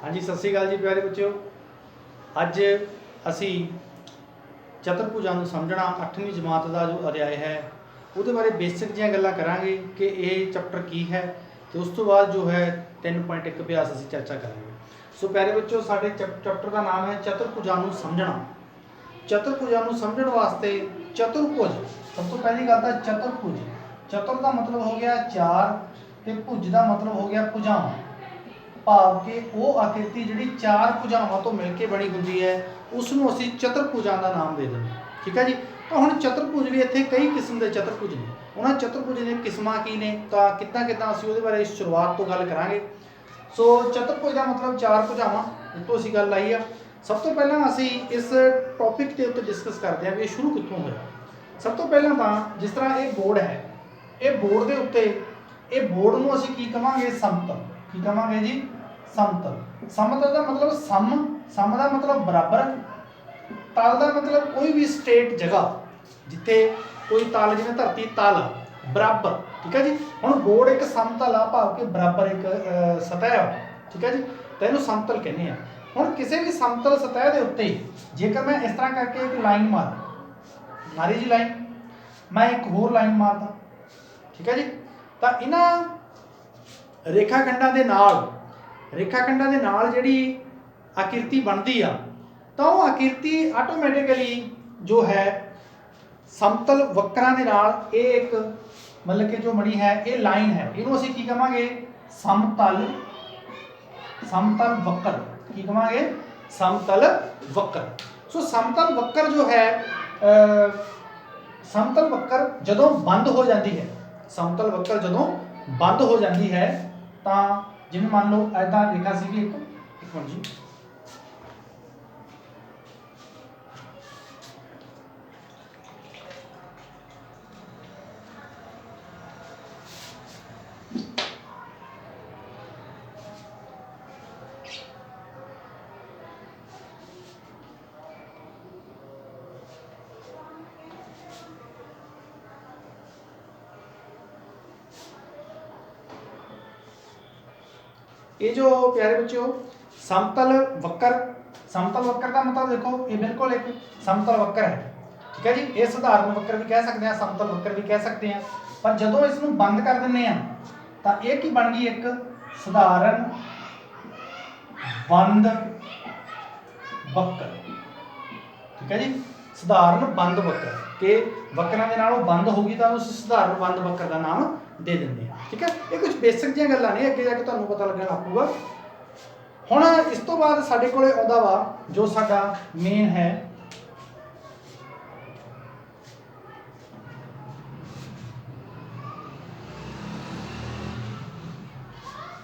हाँ जी, सत श्री अकाल जी प्यारे बच्चों। अज असी चतुर्भुजां नूं समझना 8वीं जमात का जो अध्याय है वो बारे बेसिक जी गल्लां करांगे कि ये चैप्टर की है, तो उस तो बाद जो है 3.1 अभ्यास असी चर्चा करांगे। सो प्यारे बच्चों, साडे चैप्टर का नाम है चतुर्भुजां नूं समझना। चतुर्भुजां नूं समझण वास्ते चतुर्भुज सब तो पहली गल तां चतुर्भुज, चतुर का मतलब हो गया चार, ते भुज का मतलब हो गया भुजावां, भाव कि वो आकृति जी चार भुजावां तो मिलकर बनी होंगी है, उसनों असी चतुर्भुजां का नाम दे देंगे। ठीक है जी। तो हुण चतुर्भुज भी इत्थे कई किस्म के चतुर्भुज ने, उन्होंने चतुर्भुज दी किस्मां की ने, तो किद्दां किद्दां असीं उहदे बारे शुरुआत तो गल करांगे। सो चतुर्भुज का मतलब चार भुजावां, इत्थों असीं गल लाई आ। सब तो पहलां असीं इस टॉपिक के उत्ते डिस्कस करते हैं भी ये शुरू कित्थों होया। सब तो पहलां तां जिस तरह ये बोर्ड है, ये बोर्ड के उत्ते ये बोर्ड नूं असीं की कहांगे समतल, की कहांगे जी समतल। समतल का मतलब सम, सम का मतलब बराबर, तल का मतलब कोई भी स्ट्रेट जगह जिथे कोई तल जिवें धरती तल बराबर। ठीक है जी। हुण बोर्ड एक समतल आ, भाव के बराबर एक सतह आ। ठीक है जी। तो इहनूं समतल कहने आ। हुण किसी भी समतल सतह के उत्ते जेकर मैं इस तरह करके एक लाइन मारी जी लाइन, मैं एक होर लाइन मारदा, ठीक है जी, तो इन्हां रेखाखंडां दे नाल जिहड़ी आकृति बनती आ, तो वो आकृति आटोमैटिकली जो है समतल वक्रां दे नाल एक मतलब कि जो बनी है ये लाइन है, इहनूं असीं की कहांगे समतल, समतल वक्र की कहांगे समतल वक्र। सो समतल वक्र जो है समतल वक्र जदों बंद हो जाती है, समतल वक्र जदों बंद हो जाती है तो जिवें मान लो ऐदा रेखा सी एक मिनट जी, ये जो प्यारे बच्चों समतल वक्र, समतल वक्र का मतलब देखो ये बिल्कुल एक समतल वक्र है। ठीक है जी। ये साधारण वक्र भी कह सकते हैं, समतल वक्र भी कह सकते हैं, पर जदों इसनूं बंद कर दिंदे आ तो ये की बन गई एक साधारण बंद वक्र। ठीक है जी। साधारण बंद वक्र के वक्रां दे नाल बंद होगी तो उस साधारण बंद वक्र का नाम दे देंगे। ठीक है। ये कुछ बेसिक जी गल्लां ने, अगे जाके तुहानूं पता लगन लग पऊगा। हुण इस तो बाद साडे कोले आउंदा वा जो साडा मेन है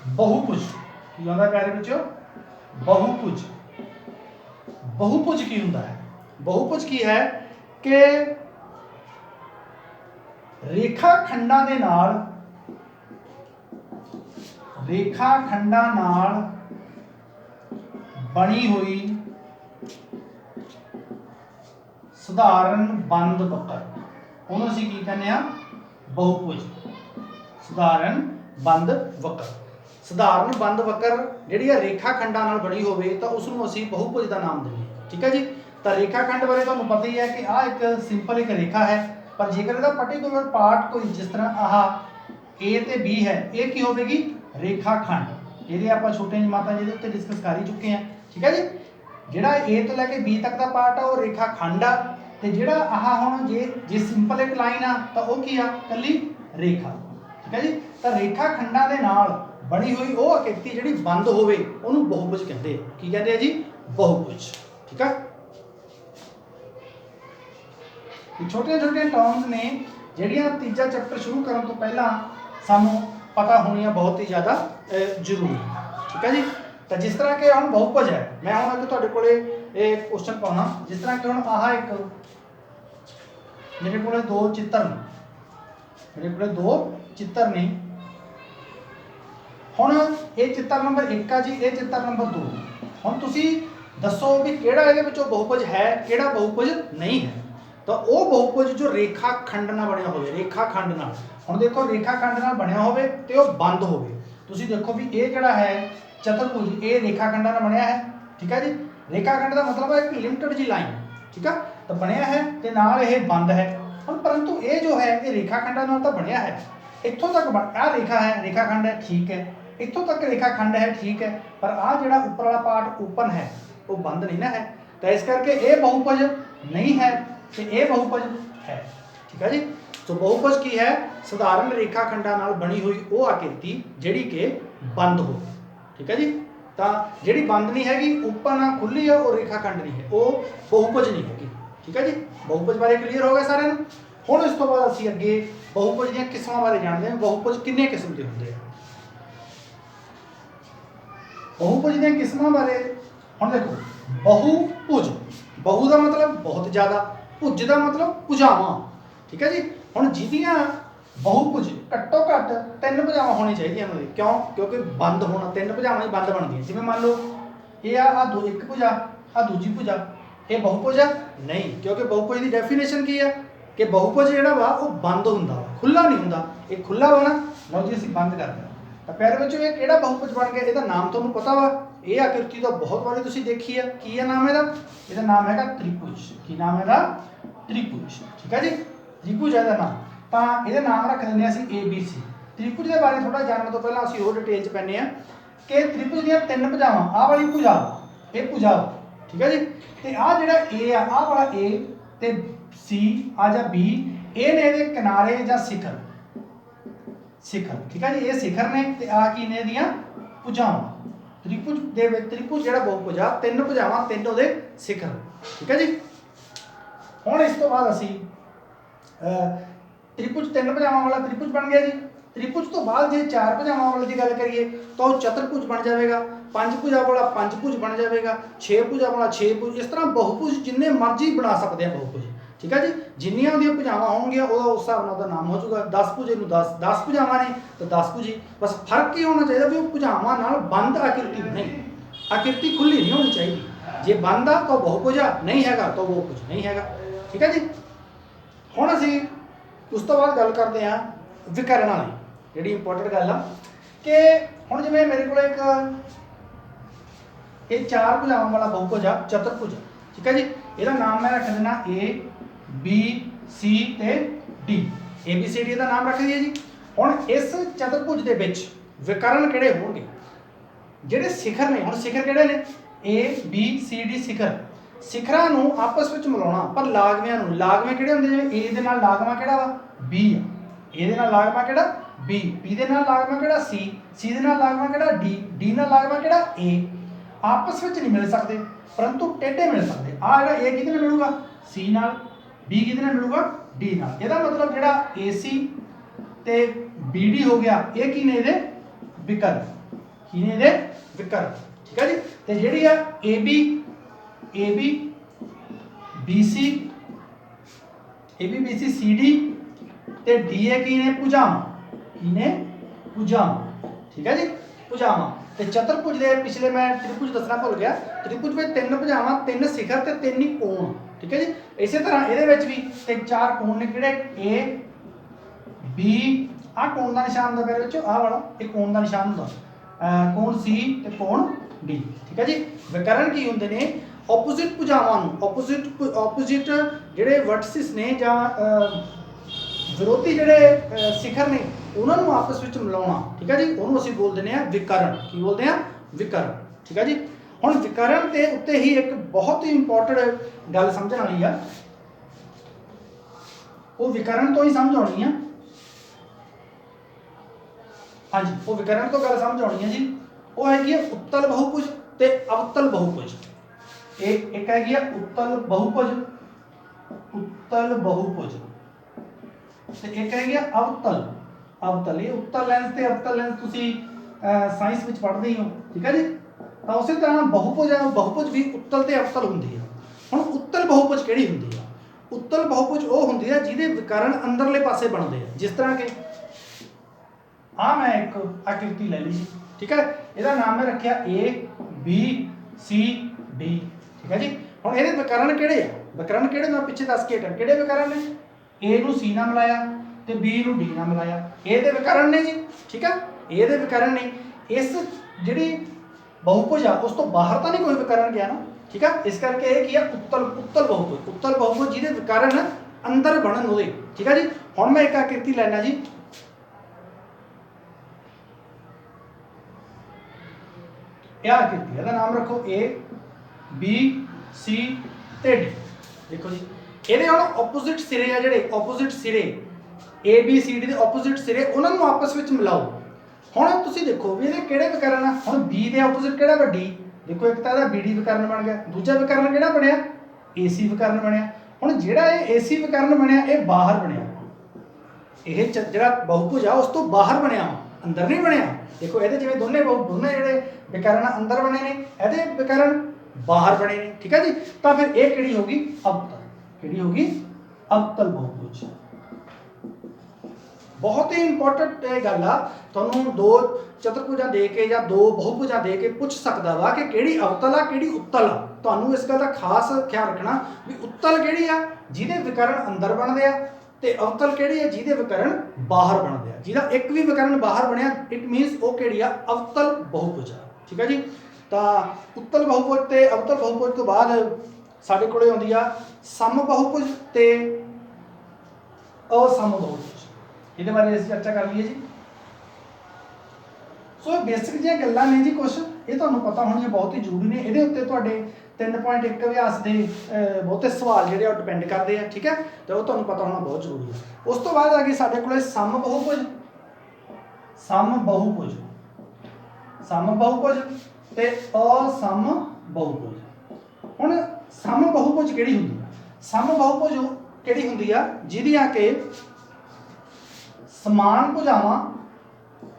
बहुभुज। की आउंदा प्यारे बच्चों बहुभुज। बहुभुज की हुंदा है? बहुभुज की है कि रेखाखंडां दे नाल बनी हुई साधारण बंद वक्र, उन्होंने असीं की कहने आ बहुभुज। साधारण बंद वक्र, साधारण बंद वक्र जिहड़ी रेखाखंडां नाल बनी होवे तो उसनूं असीं बहुभुज का नाम दिंदे हां। ठीक है जी। तो रेखाखंड बारे तुहानूं पता ही है कि आ एक सिंपल एक रेखा है, पर जेकर इसका पर्टिकुलर पार्ट कोई जिस तरह आह ए ते बी है, ये की होगी रेखाखंड। ये आप छोटे जमातां जिहदे उत्ते डिस्कस कर ही चुके हैं। ठीक है जी। जिहड़ा ए तो लैके बी तक का पार्ट आ वो रेखाखंड आ, ते जिहड़ा आह हुण जे सिंपल एक लाइन आ तो वो की आ कल्ली रेखा। ठीक है जी। तो रेखाखंडां दे नाल बनी हुई वो आकृति जिहड़ी बंद होवे उहनूं बहुभुज कहंदे आ। की कहंदे आ जी बहुभुज। ठीक है। छोटिया छोटिया टर्म्स ने जिहड़ियां तीजा चैप्टर शुरू करने तो पहला सानू पता होनियां बहुत ही ज़्यादा जरूरी। ठीक है जी। तो जिस तरह के हम बहुभुज है, मैं हम तुहाडे कोले एक क्वेश्चन पाउणा, जिस तरह कि हम आह एक मेरे को दो चित्र ने, मेरे को दो चित्र ने, हुण ये चित्र नंबर 1 आ जी, ये चित्र नंबर 2। हुण तुसीं दसो भी किहड़ा इहदे विचों बहुभुज है, किहड़ा बहुभुज नहीं है। तो वो बहुभुज जो रेखाखंड नाल बनिया होवे, रेखाखंड नाल, हुण देखो रेखाखंड नाल बनिया होवे ते वो बंद होवे, तुसीं देखो भी ये जिहड़ा है चतुर्भुज ये रेखाखंडा ਨਾਲ ਬਣਿਆ है, ठीक है जी। रेखाखंड का मतलब है एक लिमिटेड जी लाइन, ठीक है, तो बनया है ते नाल ये बंद है हम, परंतु ये जो है ये रेखाखंडा नाल तो बनया है, इत्थों तक आ रेखा है, रेखाखंड है, ठीक है, इत्थों तक रेखाखंड है, ठीक है, पर आ जिहड़ा उपर वाला पार्ट ओपन है वो बंद नहीं ना है, तो इस करके ये बहुभुज नहीं है तो ये बहुभुज है, ठीक है जी। तो बहुभुज की है साधारण रेखाखंडा नाल बनी हुई वो आकृति जिहड़ी कि बंद हो, ठीक है जी। तो जिहड़ी बंद नहीं हैगी, ओपन आ खुली है और रेखाखंड नहीं है, वो बहुभुज नहीं हैगी, ठीक है जी। बहुभुज बारे क्लीयर हो गया सारिਆਂ ਨੂੰ। ਹੁਣ इस तो बाद ਅਸੀਂ ਅੱਗੇ बहुभुज ਦੀਆਂ ਕਿਸਮਾਂ ਬਾਰੇ ਜਾਣਦੇ ਹਾਂ। बहुभुज ਕਿੰਨੇ ਕਿਸਮ ਦੇ ਹੁੰਦੇ ਆ। बहुभुज ਦੀਆਂ ਕਿਸਮਾਂ ਬਾਰੇ ਹੁਣ ਦੇਖੋ, बहुभुज, बहु ਦਾ मतलब बहुत ज़्यादा, भुज ਦਾ मतलब ਭੁਜਾਵਾਂ, ठीक है जी। ਹੁਣ ਜਿਹਦੀਆਂ बहुभुज घट्टो घट 3 ਭੁਜਾਵਾਂ होनी चाहिए ਉਹਨਾਂ ਦੀ, क्यों, क्योंकि बंद होना 3 ਭੁਜਾਵਾਂ ही बंद बनती है। जिवें मान लो ये आ दो एक भुजा आ दूजी भुजा, ये बहुभुज है नहीं, क्योंकि बहुभुज की डेफिनेशन की है कि बहुभुज जिहड़ा वा वो बंद हुंदा वा, खुला नहीं हुंदा। ये खुला वा ना, लो जी असीं बंद कर दिया, तो प्यारे बच्चों ये किहड़ा बहुभुज बन गया, इसदा नाम तुहानूं पता वा, ये आकृति तो बहुत बारी तुसीं देखी है, की है नाम इसदा नाम हैगा त्रिभुज। की नाम है त्रिभुज, ठीक है जी, त्रिभुज है इसदा नाम। तो ये नाम रख देंगे असीं ABC। त्रिभुज के बारे थोड़ा जानने तो पहला असीं होर डिटेल च पैने आ कि त्रिभुज दीयां 3 भुजावां, आह वाली भुजा ये भुजा, ठीक है जी, तो आ जिहड़ा A आ, आह वाला A ते C आ जा B, ये ने इहदे किनारे जां शिखर, शिखर, ठीक है जी, ये शिखर ने ते आ की ने इहदियां भुजावां। त्रिभुज दे विच त्रिभुज जिहड़ा बहुभुज आ 3 भुजावां 3 उहदे शिखर, ठीक है जी। हुण इस तो बाद असीं त्रिभुज 3 भुजावां वाला त्रिभुज बन गया जी। त्रिभुज तो बाद जे 4 भुजावां वाले की गल करिए तो चतुर्भुज बन जाएगा, 5 भुजा वाला पंचभुज बन जाएगा, 6 भुजा वाला 6 भुज, इस तरह बहुभुज जिन्ने मर्जी बना सकते हैं बहुभुज, ठीक है जी। जिन्नियां उहदियां भुजावां होणगियां उहदा उस हिसाब नाल उहदा नाम हो जाऊगा। 10 भुजे नूं 10 भुजावां ने तो 10 भुजी, बस फर्क ये होना चाहिए भी वो भुजावां नाल बंद आकृति नहीं, आकृति खुली नहीं होनी चाहिए। जे बंद आ तो बहुभुज आ, नहीं हैगा तो बहुभुज नहीं हैगा, ठीक है जी। हुण असीं उस तो बाद गल करते हैं विकरणा की, जिहड़ी इंपोर्टेंट गल आ कि हुण जिवें मेरे को एक ये 4 भुजावां वाला बहुभुज आ, चतुर्भुज, ठीक है जी। इहदा नाम मैं रख देना ABC ते D, ABCD का नाम रख दिए जी। हुण इस चतुर्भुज दे विच विकर्ण किहड़े होणगे, जिहड़े शिखर ने, हुण शिखर किहड़े ने ABCD शिखर, शिखरां नूं आपस विच मिलाउणा, पर लागविਆਂ नूं, लागवें किहड़े हुंदे जिवें A दे नाल लागवा किहड़ा वा B आ, A दे नाल लागवा किहड़ा B, B दे नाल लागवा किहड़ा C दे नाल लागवा किहड़ा D नाल लागवा किहड़ा A, आपस विच नहीं मिल सकते परंतु टेढ़े मिल सकते। आ जिहड़ा A किहदे नाल मिलूगा C नाल, B किहदे नाल मिलूगा D नाल। इहदा मतलब जिहड़ा AC ते BD हो गया, ये की ने इहदे विकर्ण, की ने इहदे विकर्ण, ठीक है जी। ते जिहड़ी आ AB BC BC CD ते DA की ने भुजावां, की ने भुजावां, ठीक है जी, भुजावां। ते चतुर्भुज दे पिछले मैं त्रिभुज दसना भुल गया, त्रिभुज में 3 भुजावां 3 शिखर ते 3 ही कोण, ठीक है जी। इसी तरह इहदे विच भी 3-4 कोण ने किहड़े A B, आ कोण का निशान हुंदा मेरे विच, आ वाला ये कोण का निशान हुंदा, कोण C ते कोण D, ठीक है जी। विकर्ण की हुंदे ने ओपोजिट भुजावां नूं, ओपोजिट जिहड़े वर्टिसिस ने जां विरोधी जिहड़े शिखर ने उन्होंने आपस में मिलाउणा, ठीक है जी, उन्होंने असीं बोल दिंदे आ विकर्ण। की बोलते हैं विकर्ण, ठीक है जी। हुण विकर्ण के उत्ते ही एक बहुत ही इंपॉर्टेंट गल समझण वाली आ, वो विकर्ण तो ही समझ आनी है, हाँ जी, वो विकर्ण तो गल समझ आनी है जी। वो हैगी है उत्तल बहुभुज ते अवतल बहुभुज। एक हैगी है उत्तल बहुभुज, उत्तल बहुभुज, ते एक हैगी है अवतल, अवतल। ये उत्तल लेंस ते अवतल लेंस तुसीं साइंस विच पढ़दे ही हो, ठीक है जी। तो उसी तरह बहुभुज है, बहुभुज भी उत्तल ते अवतल हुंदी है। हुण उत्तल बहुभुज किहड़ी हुंदी है? उत्तल बहुभुज वो हुंदी है जिहदे विकर्ण अंदरले पासे बनदे हैं, जिस तरह के आ मैं एक आकृति ले ली जी, ठीक है, इसका नाम मैं रखिया ABCD, ठीक है जी। हुण इहदे विकर्ण किहड़े आ? विकर्ण किहड़े मैं पिछे दस के हटां, किहड़े विकर्ण ने? A नूं C नाल मिलाया ते B नूं D नाल मिलाया, A दे विकर्ण ने जी, ठीक है, A दे विकर्ण ने। इस जिहड़ी बहुभुज आ उस तो बाहर तो नहीं कोई विकरण गया ना, ठीक है। इस करके ये की उत्तल उत्तल बहुभुज जिहदे विकरण अंदर बनन उहदे, ठीक है जी। हुण मैं एक आकृति लैना जी, यह आकृति इहदा नाम रखो ए बी सी ते डी। देखो जी ਇਹਦੇ ਹੁਣ ਆਪੋजिट सिरे आ ਜਿਹੜੇ ਆਪੋजिट सिरे ए बी सी डी ਦੇ ਆਪੋजिट सिरे ਉਹਨਾਂ ਨੂੰ ਆਪਸ ਵਿੱਚ ਮਿਲਾਓ। ਹੁਣ ਤੁਸੀਂ ਦੇਖੋ ਵੀ ਇਹਦੇ ਕਿਹੜੇ ਵਿਕਰਨ ਆ। ਹੁਣ B ਦੇ ਆਪੋजिट ਕਿਹੜਾ ਵਾ D। ਦੇਖੋ ਇੱਕ ਤਾਂ ਇਹਦਾ BD ਵਿਕਰਨ ਬਣ ਗਿਆ, ਦੂਜਾ ਵਿਕਰਨ ਕਿਹੜਾ ਬਣਿਆ AC ਵਿਕਰਨ ਬਣਿਆ। ਹੁਣ ਜਿਹੜਾ ਇਹ AC ਵਿਕਰਨ ਬਣਿਆ ਇਹ ਬਾਹਰ ਬਣਿਆ, ਇਹ ਜਿਹੜਾ ਬਹੁਭੁਜ ਆ ਉਸ ਤੋਂ ਬਾਹਰ ਬਣਿਆ, ਅੰਦਰ ਨਹੀਂ ਬਣਿਆ। ਦੇਖੋ ਇਹਦੇ ਜਿਵੇਂ ਦੋਨੇ ਜਿਹੜੇ ਵਿਕਰਨ ਅੰਦਰ ਬਣੇ ਨੇ, ਇਹਦੇ ਵਿਕਰਨ ਬਾਹਰ ਬਣੇ ਨੇ, ਠੀਕ ਹੈ ਜੀ। ਤਾਂ ਫਿਰ ਇਹ ਕਿਹੜੀ ਹੋਗੀ ਅਵਤਲ, ਕਿਹੜੀ ਹੋगी ਅਵਤਲ ਬਹੁਭੁਜ। बहुत ही इंपॉर्टेंट गल आ, तुहानूं दो चतुर्भुजां दे के या दो बहुभुजां दे के पूछ सकदा वा कि किहड़ी अवतल आ किहड़ी उत्तल आ। तुहानूं इस गल दा खास ख्याल रखना भी उत्तल किहड़ी आ जिहदे विकरण अंदर बनदे आ ते अवतल किहड़ी आ जिहदे विकरण बाहर बनदे आ। जिहदा एक भी विकरण बाहर बनया इट मीनस वो किहड़ी आ अवतल बहुभुज आ, ठीक है जी। तां उत्तल बहुभुज ते अवतल बहुभुज तो बाद साडे कोले आउंदी आ सम बहुभुज ते असम बहुभुज। ਇਹਦੇ ਬਾਰੇ ਅਸੀਂ ਚਰਚਾ ਕਰ ਲਈਏ ਜੀ। ਸੋ ਬੇਸਿਕ ਜਿਹੀਆਂ ਗੱਲਾਂ ਨੇ ਜੀ, ਕੁਝ ਇਹ ਤੁਹਾਨੂੰ ਪਤਾ ਹੋਣੀਆਂ ਬਹੁਤ ਹੀ ਜ਼ਰੂਰੀ ਨੇ। ਇਹਦੇ ਉੱਤੇ ਤੁਹਾਡੇ 3.1 ਅਭਿਆਸ ਦੇ ਬਹੁਤੇ ਸਵਾਲ ਜਿਹੜੇ ਉਹ ਡਿਪੈਂਡ ਕਰਦੇ ਆ, ਠੀਕ ਹੈ। ਤੇ ਉਹ ਤੁਹਾਨੂੰ ਪਤਾ ਹੋਣਾ ਬਹੁਤ ਜ਼ਰੂਰੀ ਹੈ। ਉਸ ਤੋਂ ਬਾਅਦ ਆ ਗਈ ਸਾਡੇ ਕੋਲੇ ਸਮ ਬਹੁਭੁਜ, ਸਮ ਬਹੁਭੁਜ, ਸਮ ਬਹੁਭੁਜ ਤੇ ਅਸਮ ਬਹੁਭੁਜ। ਹੁਣ ਸਮ ਬਹੁਭੁਜ ਕਿਹੜੀ ਹੁੰਦੀ ਆ? ਸਮ ਬਹੁਭੁਜ ਕਿਹੜੀ ਹੁੰਦੀ ਆ ਜਿਹਦੀਆਂ ਕਿ समान भुजावां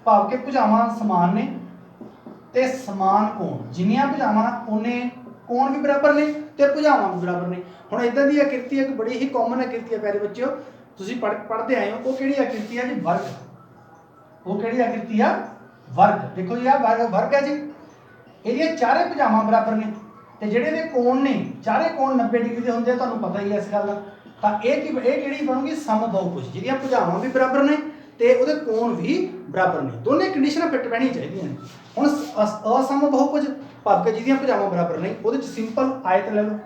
भाव के भुजावां समान ने ते समान कोण, जिन्नियां भुजावां उन्ने कोण भी बराबर ने ते भुजावां भी बराबर ने। हुण इदां दी आकृति एक बड़ी ही कॉमन आकृति है प्यारे बच्चों, तुसीं पढ़ते आए हो। वो किहड़ी आकृति है जी? वर्ग। वो किहड़ी आकृति है? वर्ग। देखो जी आ वर्ग है जी, इहदीआं चारे भुजावां बराबर ने ते जिहड़े इहदे कोण ने चारे कोण 90 डिग्री दे हुंदे आ, तुहानूं पता ही है इस गल दा। तां ਇਹ ਕਿਹੜੀ ਬਣੂਗੀ ਸਮ ਬਹੁਭੁਜ, ਜਿਹਦੀਆਂ ਭੁਜਾਵਾਂ ਵੀ ਬਰਾਬਰ ਨੇ ਤੇ ਉਹਦੇ ਕੋਣ ਵੀ ਬਰਾਬਰ ਨੇ। ਦੋਨੇ ਕੰਡੀਸ਼ਨਾਂ ਫਿੱਟ ਪੈਣੀਆਂ ਚਾਹੀਦੀਆਂ ਨੇ। ਹੁਣ ਅਸਮ ਬਹੁਭੁਜ ਭਾਵ ਕਿ ਜਿਹਦੀਆਂ ਭੁਜਾਵਾਂ ਬਰਾਬਰ ਨੇ ਉਹਦੇ ਚ ਸਿੰਪਲ ਆਇਤ ਲੈ ਲਓ।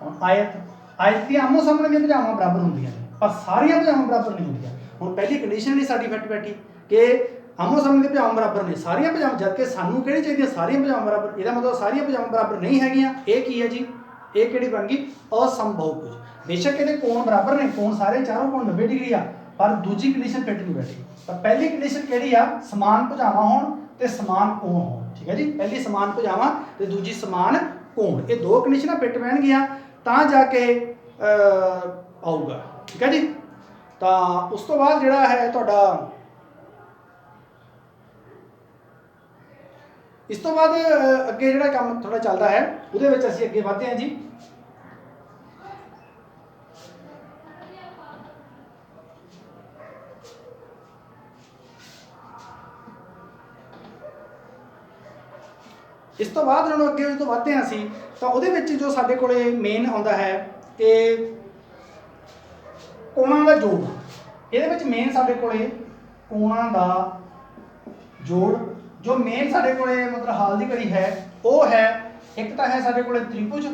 ਹੁਣ ਆਇਤ ਦੀਆਂ ਆਮੋ ਸਾਹਮਣੇ ਦੀਆਂ ਭੁਜਾਵਾਂ ਬਰਾਬਰ ਹੁੰਦੀਆਂ ਨੇ ਪਰ ਸਾਰੀਆਂ ਭੁਜਾਵਾਂ ਬਰਾਬਰ ਨਹੀਂ ਹੁੰਦੀਆਂ। ਹੁਣ ਪਹਿਲੀ ਕੰਡੀਸ਼ਨ ਨਹੀਂ ਸਾਡੀ ਫਿੱਟ ਬੈਠੀ ਕਿ ਆਮੋ ਸਾਹਮਣੇ ਦੀਆਂ ਭੁਜਾਵਾਂ ਬਰਾਬਰ ਨੇ ਸਾਰੀਆਂ ਭੁਜਾਵਾਂ, ਜਦ ਕਿ ਸਾਨੂੰ ਕਿਹੜੀ ਚਾਹੀਦੀ ਹੈ? ਸਾਰੀਆਂ ਭੁਜਾਵਾਂ ਬਰਾਬਰ। ਇਹਦਾ ਮਤਲਬ ਸਾਰੀਆਂ ਭੁਜਾਵਾਂ ਬਰਾਬਰ ਨਹੀਂ ਹੈਗੀਆਂ। ਇਹ ਕੀ ਹੈ ਜੀ? ਇਹ ਕਿਹੜੀ ਬਣ ਗਈ? ਅਸਮ बहुभुज। बेशक ਇਹਦੇ ਕੋਣ ਬਰਾਬਰ ਨੇ, ਕੋਣ ਸਾਰੇ ਚਾਰੋਂ ਕੋਣ 90 ਡਿਗਰੀ ਆ, ਪਰ ਦੂਜੀ ਕੰਡੀਸ਼ਨ ਫਿੱਟ ਨਹੀਂ ਬੈਠੀ। ਪਰ ਪਹਿਲੀ ਕੰਡੀਸ਼ਨ ਕਿਹੜੀ ਆ? ਸਮਾਨ ਭੁਜਾਵਾਂ ਹੋਣ ਤੇ ਸਮਾਨ ਕੋਣ ਹੋਣ, ਠੀਕ ਹੈ ਜੀ। ਪਹਿਲੀ ਸਮਾਨ ਭੁਜਾਵਾਂ ਤੇ ਦੂਜੀ ਸਮਾਨ ਕੋਣ, ਇਹ ਦੋ ਕੰਡੀਸ਼ਨਾਂ ਫਿੱਟ ਬਹਿਣਗੀਆਂ ਤਾਂ ਜਾ ਕੇ ਆਊਗਾ, ਠੀਕ ਹੈ ਜੀ। ਤਾਂ ਉਸ ਤੋਂ ਬਾਅਦ ਜਿਹੜਾ ਹੈ ਤੁਹਾਡਾ ਇਸ ਤੋਂ ਬਾਅਦ ਅੱਗੇ ਜਿਹੜਾ ਕੰਮ ਥੋੜਾ ਚੱਲਦਾ ਹੈ ਉਹਦੇ ਵਿੱਚ ਅਸੀਂ ਅੱਗੇ ਵਧਦੇ ਹਾਂ ਜੀ। ਇਸ ਤੋਂ ਬਾਅਦ ਜਦੋਂ ਅੱਗੇ ਜਦੋਂ ਵਧਦੇ ਹਾਂ ਅਸੀਂ ਤਾਂ ਉਹਦੇ ਵਿੱਚ ਜੋ ਸਾਡੇ ਕੋਲੇ ਮੇਨ ਆਉਂਦਾ ਹੈ ਕਿ ਕੋਣਾਂ ਦਾ ਜੋੜ। ਇਹਦੇ ਵਿੱਚ ਮੇਨ ਸਾਡੇ ਕੋਲੇ ਕੋਣਾਂ ਦਾ ਜੋੜ ਜੋ ਮੇਨ ਸਾਡੇ ਕੋਲੇ ਮਤਲਬ ਹਾਲ ਦੀ ਘੜੀ ਹੈ ਉਹ ਹੈ, ਇੱਕ ਤਾਂ ਹੈ ਸਾਡੇ ਕੋਲੇ ਤ੍ਰਿਭੁਜ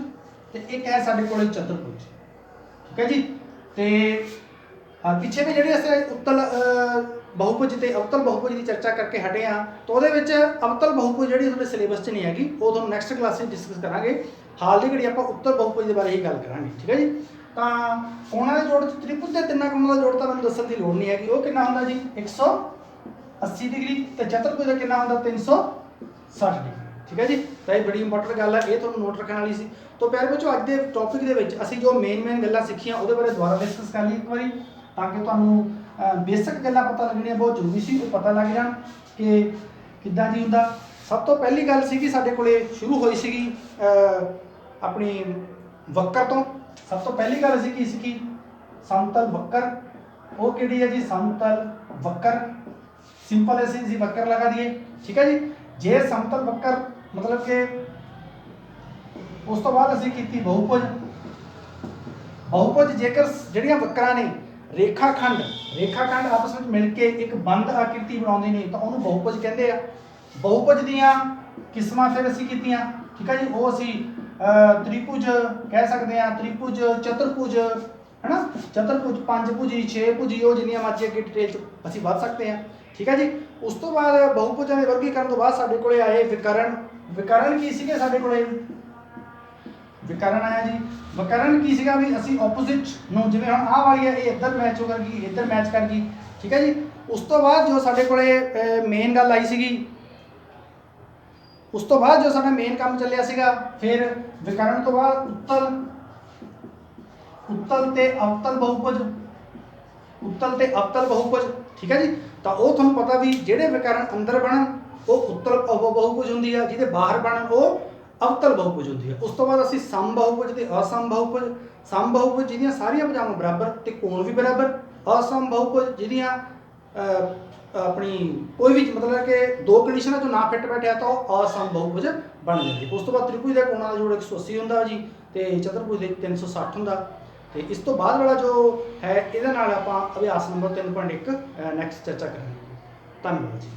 ਤੇ ਇੱਕ ਹੈ ਸਾਡੇ ਕੋਲੇ ਚਤੁਰਭੁਜ, ਠੀਕ ਹੈ ਜੀ। ਤੇ ਪਿੱਛੇ ਵੀ ਜਿਹੜੇ ਅਸੀਂ ਉੱਤਲ ਬਹੁਭੁਜ ਤੇ ਅਵਤਲ ਬਹੁਭੁਜ ਦੀ ਚਰਚਾ ਕਰਕੇ ਹਟੇ ਹਾਂ ਤਾਂ ਉਹਦੇ ਵਿੱਚ ਅਵਤਲ ਬਹੁਭੁਜ ਜਿਹੜੀ ਤੁਹਾਡੇ ਸਿਲੇਬਸ 'ਚ ਨਹੀਂ ਹੈਗੀ, ਉਹ ਤੁਹਾਨੂੰ ਨੈਕਸਟ ਕਲਾਸ 'ਚ ਡਿਸਕਸ ਕਰਾਂਗੇ। ਹਾਲ ਦੀ ਘੜੀ ਆਪਾਂ ਉੱਤਲ ਬਹੁਭੁਜ ਦੇ ਬਾਰੇ ਹੀ ਗੱਲ ਕਰਾਂਗੇ, ਠੀਕ ਹੈ ਜੀ। ਤਾਂ ਕੋਣਾਂ ਦੇ ਜੋੜ 'ਚ ਤ੍ਰਿਭੁਜ ਦੇ ਤਿੰਨਾਂ ਕੋਣਾਂ ਦਾ ਜੋੜ ਤਾਂ ਮੈਨੂੰ ਦੱਸਣ ਦੀ ਲੋੜ ਨਹੀਂ ਹੈਗੀ। ਉਹ ਕਿੰਨਾ ਹੁੰਦਾ ਜੀ? 180 ਡਿਗਰੀ ਤੇ ਚਤੁਰਭੁਜ ਦਾ ਕਿੰਨਾ ਹੁੰਦਾ? 360 ਡਿਗਰੀ, ਠੀਕ ਹੈ ਜੀ। ਤਾਂ ਇਹ ਬੜੀ ਇੰਪੋਰਟੈਂਟ ਗੱਲ ਹੈ, ਇਹ ਤੁਹਾਨੂੰ ਨੋਟ ਰੱਖਣ ਵਾਲੀ ਸੀ। ਤਾਂ ਪਿਆਰੇ ਬੱਚੋ ਅੱਜ ਦੇ ਟੌਪਿਕ ਦੇ ਵਿੱਚ ਅਸੀਂ ਜੋ ਮੇਨ ਗੱਲਾਂ ਸਿੱਖੀਆਂ ਉਹਦੇ ਬਾਰੇ ਦੁਬਾਰਾ ਡਿਸਕਸ ਕਰ ਲਈ ਇੱਕ ਵਾਰੀ, ਤਾਂ ਕਿ ਤੁਹਾਨੂੰ ਬੇਸਿਕ ਗੱਲਾਂ ਪਤਾ ਲੱਗਣੀਆਂ ਬਹੁਤ ਜ਼ਰੂਰੀ ਸੀ, ਉਹ ਪਤਾ ਲੱਗ ਜਾਣ ਕਿ ਕਿੱਦਾਂ ਜੀ ਹੁੰਦਾ। ਸਭ ਤੋਂ ਪਹਿਲੀ ਗੱਲ ਸੀਗੀ ਸਾਡੇ ਕੋਲੇ ਸ਼ੁਰੂ ਹੋਈ ਸੀਗੀ ਆਪਣੀ ਵਕਰ ਤੋਂ। ਸਭ ਤੋਂ ਪਹਿਲੀ ਗੱਲ ਅਸੀਂ ਕੀ ਸਿੱਖੀ? ਸਮਤਲ ਵਕਰ। ਉਹ ਕਿਹੜੀ ਹੈ ਜੀ? ਸਮਤਲ ਵਕਰ। ਸਿੰਪਲ ਅਸੀਂ ਵਕਰ ਲਗਾ ਦਈਏ, ਠੀਕ ਹੈ ਜੀ। ਜੇ ਸਮਤਲ ਵਕਰ ਮਤਲਬ ਕਿ ਉਸ ਤੋਂ ਬਾਅਦ ਅਸੀਂ ਕੀਤੀ ਬਹੁਭੁਜ। ਬਹੁਭੁਜ ਜੇਕਰ ਜਿਹੜੀਆਂ ਵਕਰਾਂ ਨੇ ਰੇਖਾਖੰਡ ਆਪਸ ਵਿੱਚ ਮਿਲ ਕੇ ਇੱਕ ਬੰਦ ਆਕ੍ਰਿਤੀ ਬਣਾਉਂਦੇ ਨੇ ਤਾਂ ਉਹਨੂੰ ਬਹੁਭੁਜ ਕਹਿੰਦੇ ਆ। ਬਹੁਭੁਜ ਦੀਆਂ किस्मां फिर असीं कीतियां, ठीक है जी। वो असीं त्रिभुज कह सकते हैं, त्रिभुज, चतुर्भुज, है ना, चतुर्भुज, पंजभुजी, छे भुजी, वो जिन्नियां मर्जी अगे डिटेल असीं वध सकते हैं, ठीक है जी। उस तो बाद बहुभुजां दे वर्गीकरण तो बाद साडे कोले आए विकरण। विकरण की सीगे साडे कोले? विकरण आया जी। विकरण की सीगा भी असीं ऑपोजिट नूं, जिवें हुण आह वाली है ये इधर मैच हो करगी, इधर मैच कर गई, ठीक है जी। उस तो बाद जो साडे कोले मेन गल आई सीगी, उस तो बाद जो साडा मेन काम चलिया सीगा, फिर विकरण तो बाद उत्तल, उत्तल ते अवतल बहुभुज, उत्तल ते अवतल बहुभुज, ठीक है जी। तो वो तुहानूं पता भी जिहड़े विकरण अंदर बनन वो उत्तल बहुभुज हुंदी है, जिहदे बाहर बनन वो अवतल बहुभुज हुंदी है। उस तो बाद असीं सम बहुभुज ते असम बहुभुज, सम बहुभुज जिहदियां सारियां भुजावां बराबर ते कोण भी बराबर, असम बहुभुज जिहदियां अपनी कोई भी मतलब कि दो कंडीशन जो ना फिट बैठे तो असम बहुभुज बन जाती। उस तो बाद त्रिभुज के कोणों का जोड़ 180 होंदा जी, तो चतुर्भुज के 360 होंदा। तो इस तो बाद वाला जो है ये आप अभ्यास नंबर 3.1 नैक्सट चर्चा करेंगे। धन्यवाद जी।